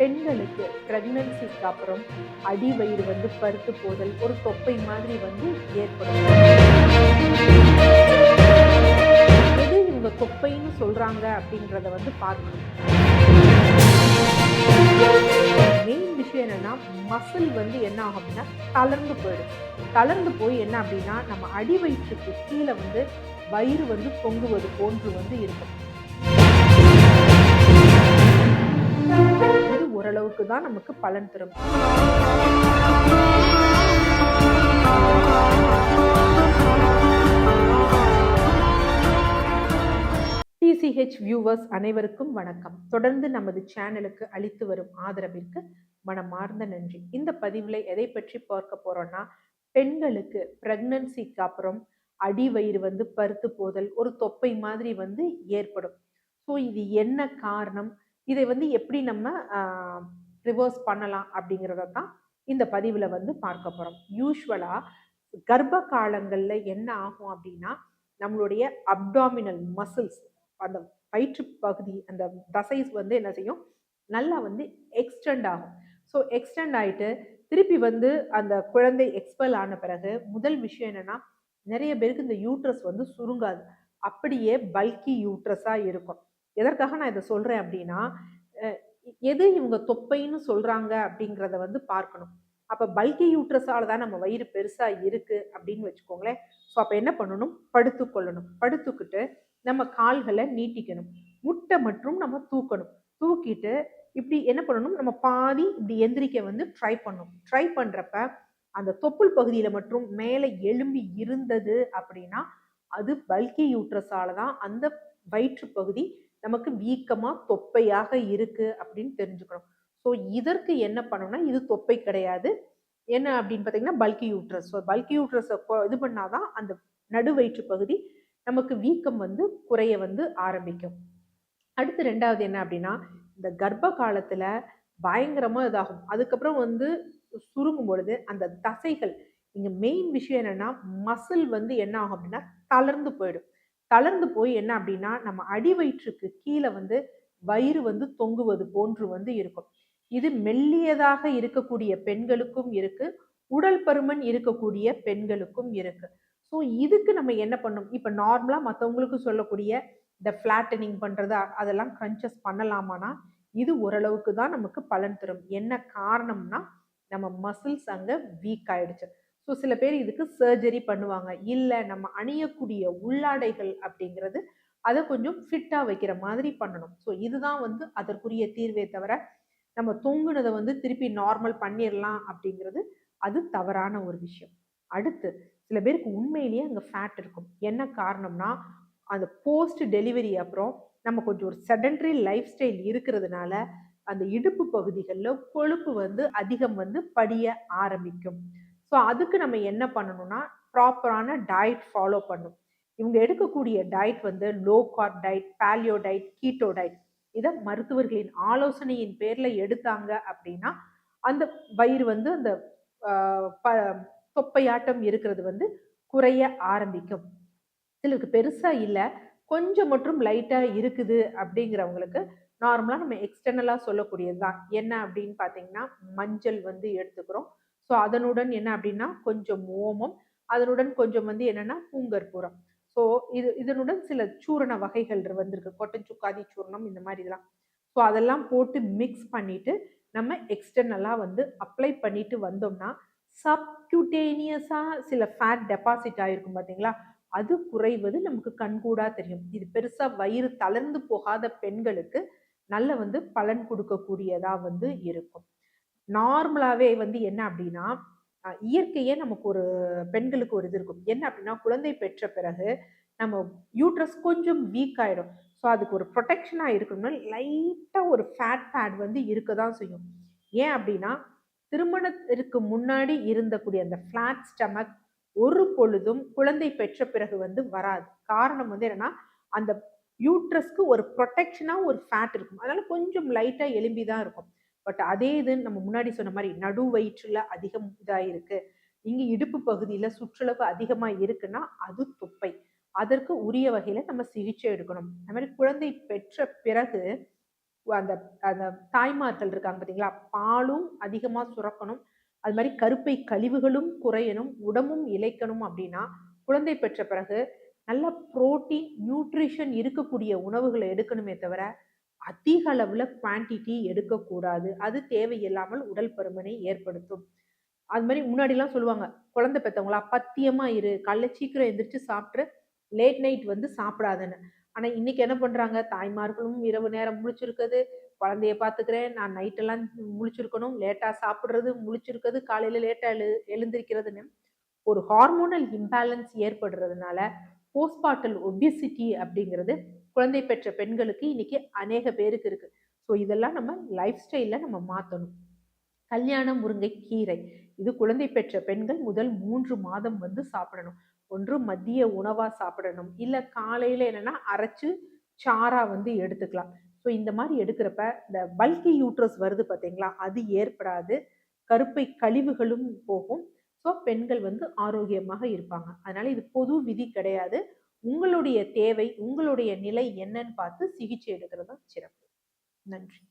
பெண்களுக்கு பிரெக்னன்சிக்கு அப்புறம் அடிவயிறு வந்து பருத்து போதல், ஒரு தொப்பை மாதிரி வந்து ஏற்படும். எது இவங்க தொப்பைன்னு சொல்றாங்க அப்படின்றத வந்து பார்க்கணும். மெயின் விஷயம் என்னன்னா, மசில் வந்து என்ன ஆகும் அப்படின்னா தளர்ந்து போயிடும். தளர்ந்து போய் என்ன அப்படின்னா, நம்ம அடி வயிற்றுக்கு கீழே வந்து வயிறு வந்து தொங்குவது போன்று வந்து இருக்கும். இது ஓரளவுக்கு தான் நமக்கு பலன் தரும். டிசிஹெச் வியூவர்ஸ் அனைவருக்கும் வணக்கம். தொடர்ந்து நமது சேனலுக்கு அளித்து வரும் ஆதரவிற்கு மனமார்ந்த நன்றி. இந்த பதிவில் எதை பற்றி பார்க்க போறோம்னா, பெண்களுக்கு பிரெக்னன்சிக்கு அப்புறம் அடிவயிறு வந்து பருத்து போதல், ஒரு தொப்பை மாதிரி வந்து ஏற்படும். ஸோ இது என்ன காரணம், இதை வந்து எப்படி நம்ம ரிவர்ஸ் பண்ணலாம் அப்படிங்கிறத தான் இந்த பதிவில் வந்து பார்க்க போகிறோம். யூஸ்வலாக கர்ப்ப காலங்களில் என்ன ஆகும் அப்படின்னா, நம்மளுடைய அப்டாமினல் மசில்ஸ், அந்த வயிற்று பகுதி, அந்த தசைஸ் வந்து என்ன செய்யும், நல்லா வந்து எக்ஸ்டெண்ட் ஆகும். ஸோ எக்ஸ்டெண்ட் ஆகிட்டு திருப்பி வந்து அந்த குழந்தை எக்ஸ்பெல் ஆன பிறகு முதல் விஷயம் என்னன்னா, நிறைய பேருக்கு இந்த யூட்ரஸ் வந்து சுருங்காது, அப்படியே பல்கி யூட்ரஸாக இருக்கும். எதற்காக நான் இதை சொல்கிறேன் அப்படின்னா, எது இவங்க தொப்பைன்னு சொல்கிறாங்க அப்படிங்கிறத வந்து பார்க்கணும். அப்போ பல்கி யூட்ரஸால தான் நம்ம வயிறு பெருசாக இருக்குது அப்படின்னு வச்சுக்கோங்களேன். ஸோ அப்போ என்ன பண்ணணும், படுத்துக்கொள்ளணும். படுத்துக்கிட்டு நம்ம கால்களை நீட்டிக்கணும், முட்டை மற்றும் நம்ம தூக்கணும். தூக்கிட்டு இப்படி என்ன பண்ணணும், நம்ம பாதி இப்படி எந்திரிக்க வந்து ட்ரை பண்ணணும். ட்ரை பண்ணுறப்ப அந்த தொப்புள் பகுதியில் மற்றும் மேலே எலும்பி இருந்தது அப்படின்னா அது பல்கி யூட்ரஸால தான் அந்த வயிற்று பகுதி நமக்கு வீக்கமாக தொப்பையாக இருக்கு அப்படின்னு தெரிஞ்சுக்கணும். ஸோ இதற்கு என்ன பண்ணணும்னா, இது தொப்பை கிடையாது, என்ன அப்படின்னு பார்த்தீங்கன்னா பல்கி யூட்ரஸ். ஸோ பல்கி யூட்ரஸை இது பண்ணாதான் அந்த நடு வயிற்று பகுதி நமக்கு வீக்கம் வந்து குறைய வந்து ஆரம்பிக்கும். அடுத்து ரெண்டாவது என்ன அப்படின்னா, இந்த கர்ப்ப காலத்துல பயங்கரமா இதாகும். அதுக்கப்புறம் வந்து சுருங்கும் பொழுது அந்த தசைகள், இங்க மெயின் விஷயம் என்னன்னா, மசில் வந்து என்ன ஆகும் அப்படின்னா தளர்ந்து போயிடும். தளர்ந்து போய் என்ன அப்படின்னா, நம்ம அடி வயிற்றுக்கு கீழே வந்து வயிறு வந்து தொங்குவது போன்று வந்து இருக்கும். இது மெல்லியதாக இருக்கக்கூடிய பெண்களுக்கும் இருக்கு, உடல் பருமன் இருக்கக்கூடிய பெண்களுக்கும் இருக்கு. ஸோ இதுக்கு நம்ம என்ன பண்ணணும், இப்போ நார்மலாக மற்றவங்களுக்கு சொல்லக்கூடிய இந்த ஃப்ளாட்டனிங் பண்ணுறது அதெல்லாம் க்ரன்ச்சஸ் பண்ணலாமானா, இது ஓரளவுக்கு தான் நமக்கு பலன் தரும். என்ன காரணம்னா, நம்ம மசில்ஸ் அங்கே வீக் ஆயிடுச்சு. ஸோ சில பேர் இதுக்கு சர்ஜரி பண்ணுவாங்க. இல்லை நம்ம அணியக்கூடிய உள்ளாடைகள் அப்படிங்கிறது அதை கொஞ்சம் ஃபிட்டாக வைக்கிற மாதிரி பண்ணணும். ஸோ இதுதான் வந்து அதற்குரிய தீர்வே தவிர, நம்ம தூங்குனதை வந்து திருப்பி நார்மல் பண்ணிடலாம் அப்படிங்கிறது அது தவறான ஒரு விஷயம். அடுத்து சில பேருக்கு உண்மையிலேயே அங்கே ஃபேட் இருக்கும். என்ன காரணம்னா, அந்த போஸ்ட் டெலிவரி அப்புறம் நம்ம கொஞ்சம் ஒரு செடன்ட்ரி லைஃப் ஸ்டைல் இருக்கிறதுனால அந்த இடுப்பு பகுதிகளில் கொழுப்பு வந்து அதிகம் வந்து படிய ஆரம்பிக்கும். ஸோ அதுக்கு நம்ம என்ன பண்ணணும்னா, ப்ராப்பரான டயட் ஃபாலோ பண்ணணும். இவங்க எடுக்கக்கூடிய டயட் வந்து low corp diet, paleo diet, keto diet. இதை மருத்துவர்களின் ஆலோசனையின் பேர்ல எடுத்தாங்க அப்படின்னா அந்த வயிறு வந்து அந்த தொப்பையாட்டம் இருக்கிறது வந்து குறைய ஆரம்பிக்கும். சிலருக்கு பெருசா இல்லை, கொஞ்சம் மற்றும் லைட்டா இருக்குது அப்படிங்கிறவங்களுக்கு நார்மலாக நம்ம எக்ஸ்டர்னலாக சொல்லக்கூடியது தான். என்ன அப்படின்னு பார்த்தீங்கன்னா, மஞ்சள் வந்து எடுத்துக்கிறோம். ஸோ அதனுடன் என்ன அப்படின்னா கொஞ்சம் ஓமம், அதனுடன் கொஞ்சம் வந்து என்னன்னா பூங்கற்பூரம். ஸோ இதனுடன் சில சூரண வகைகள் வந்திருக்கு, கொட்டச்சுக்காதி சூர்ணம், இந்த மாதிரி இதெல்லாம். ஸோ அதெல்லாம் போட்டு மிக்ஸ் பண்ணிட்டு நம்ம எக்ஸ்டர்னலாக வந்து அப்ளை பண்ணிட்டு வந்தோம்னா, சப்குட்டேனியஸாக சில ஃபேட் டெபாசிட் ஆகிருக்கும் பார்த்தீங்களா, அது குறைவது நமக்கு கண்கூடா தெரியும். இது பெருசா வயிறு தளர்ந்து போகாத பெண்களுக்கு நல்ல வந்து பலன் கொடுக்கக்கூடியதா வந்து இருக்கும். நார்மலாவே வந்து என்ன அப்படின்னா, இயற்கையே நமக்கு ஒரு பெண்களுக்கு ஒரு இது இருக்கும். என்ன அப்படின்னா, குழந்தை பெற்ற பிறகு நம்ம யூட்ரஸ் கொஞ்சம் வீக் ஆயிடும். ஸோ அதுக்கு ஒரு ப்ரொடெக்ஷனா இருக்கணும்னா லைட்டா ஒரு ஃபேட் பேட் வந்து இருக்க தான் செய்யும். ஏன் அப்படின்னா, திருமணத்திற்கு முன்னாடி இருந்தக்கூடிய அந்த ஃபிளாட் ஸ்டமக் ஒரு பொழுதும் குழந்தை பெற்ற பிறகு வந்து வராது. காரணம் வந்து என்னன்னா, அந்த யூட்ரஸ்க்கு ஒரு ப்ரொடெக்ஷனா ஒரு ஃபேட் இருக்கும். அதனால கொஞ்சம் லைட்டா எலும்பி தான் இருக்கும். பட் அதே இது நம்ம முன்னாடி சொன்ன மாதிரி நடு வயிற்றுல அதிகம் இதாயிருக்கு, இங்க இடுப்பு பகுதியில சுற்றளவு அதிகமா இருக்குன்னா அது தொப்பை. அதற்கு உரிய வகையில நம்ம சிகிச்சை எடுக்கணும். அது மாதிரி குழந்தை பெற்ற பிறகு அந்த அந்த தாய்மார்கள் இருக்காங்க பார்த்தீங்களா, பாலும் அதிகமா சுரக்கணும். அது மாரி கருப்பை கழிவுகளும் குறையணும், உடம்பும் இளைக்கணும் அப்படின்னா, குழந்தை பெற்ற பிறகு நல்ல புரோட்டீன், நியூட்ரிஷன் இருக்கக்கூடிய உணவுகள எடுக்கணுமே தவிர, அதிக அளவுல குவான்டிட்டி எடுக்கக்கூடாது. அது தேவையில்லாமல் உடல் பருமனை ஏற்படுத்தும். அது மாரி முன்னாடிலாம் சொல்லுவாங்க, குழந்தை பெத்தவங்களா பத்தியமா இரு, காலைல சீக்கிரம் எந்திரிச்சு சாப்ட்ரு, லேட் நைட் வந்து சாப்பிடாதன்னு. ஆனா இன்னைக்கு என்ன பண்றாங்க, தாய்மார்களும் இரவு நேரம் முழிச்சிருக்குது, குழந்தைய பார்த்துக்கிறேன், நான் நைட்டெல்லாம் முழிச்சிருக்கணும், லேட்டா சாப்பிடுறது, முழிச்சிருக்கிறது, காலையில லேட்டா எழுந்திரிக்கிறதுன்னு ஒரு ஹார்மோனல் இம்பேலன்ஸ் ஏற்படுறதுனால, போஸ்ட்பார்ட்டல் ஒபிசிட்டி அப்படிங்கிறது குழந்தை பெற்ற பெண்களுக்கு இன்னைக்கு அநேக பேருக்கு இருக்கு. ஸோ இதெல்லாம் நம்ம லைஃப் ஸ்டைல்ல நம்ம மாத்தணும். கல்யாண முருங்கை கீரை. இது குழந்தை பெற்ற பெண்கள் முதல் 3 மாதம் வந்து சாப்பிடணும். ஒன்று மதிய உணவா சாப்பிடணும். இல்ல காலையில என்னன்னா அரைச்சு சாறா வந்து எடுத்துக்கலாம். ஸோ இந்த மாரி எடுக்கிறப்ப இந்த பல்கி யூட்ரஸ் வருது பார்த்தீங்களா? அது ஏற்படாது. கருப்பை கழிவுகளும் போகும். ஸோ பெண்கள் வந்து ஆரோக்கியமாக இருப்பாங்க. அதனால இது பொது விதி கிடையாது. உங்களுடைய தேவை, உங்களுடைய நிலை என்னன்னு பார்த்து சிகிச்சை எடுக்கிறது தான் சிறப்பு. நன்றி.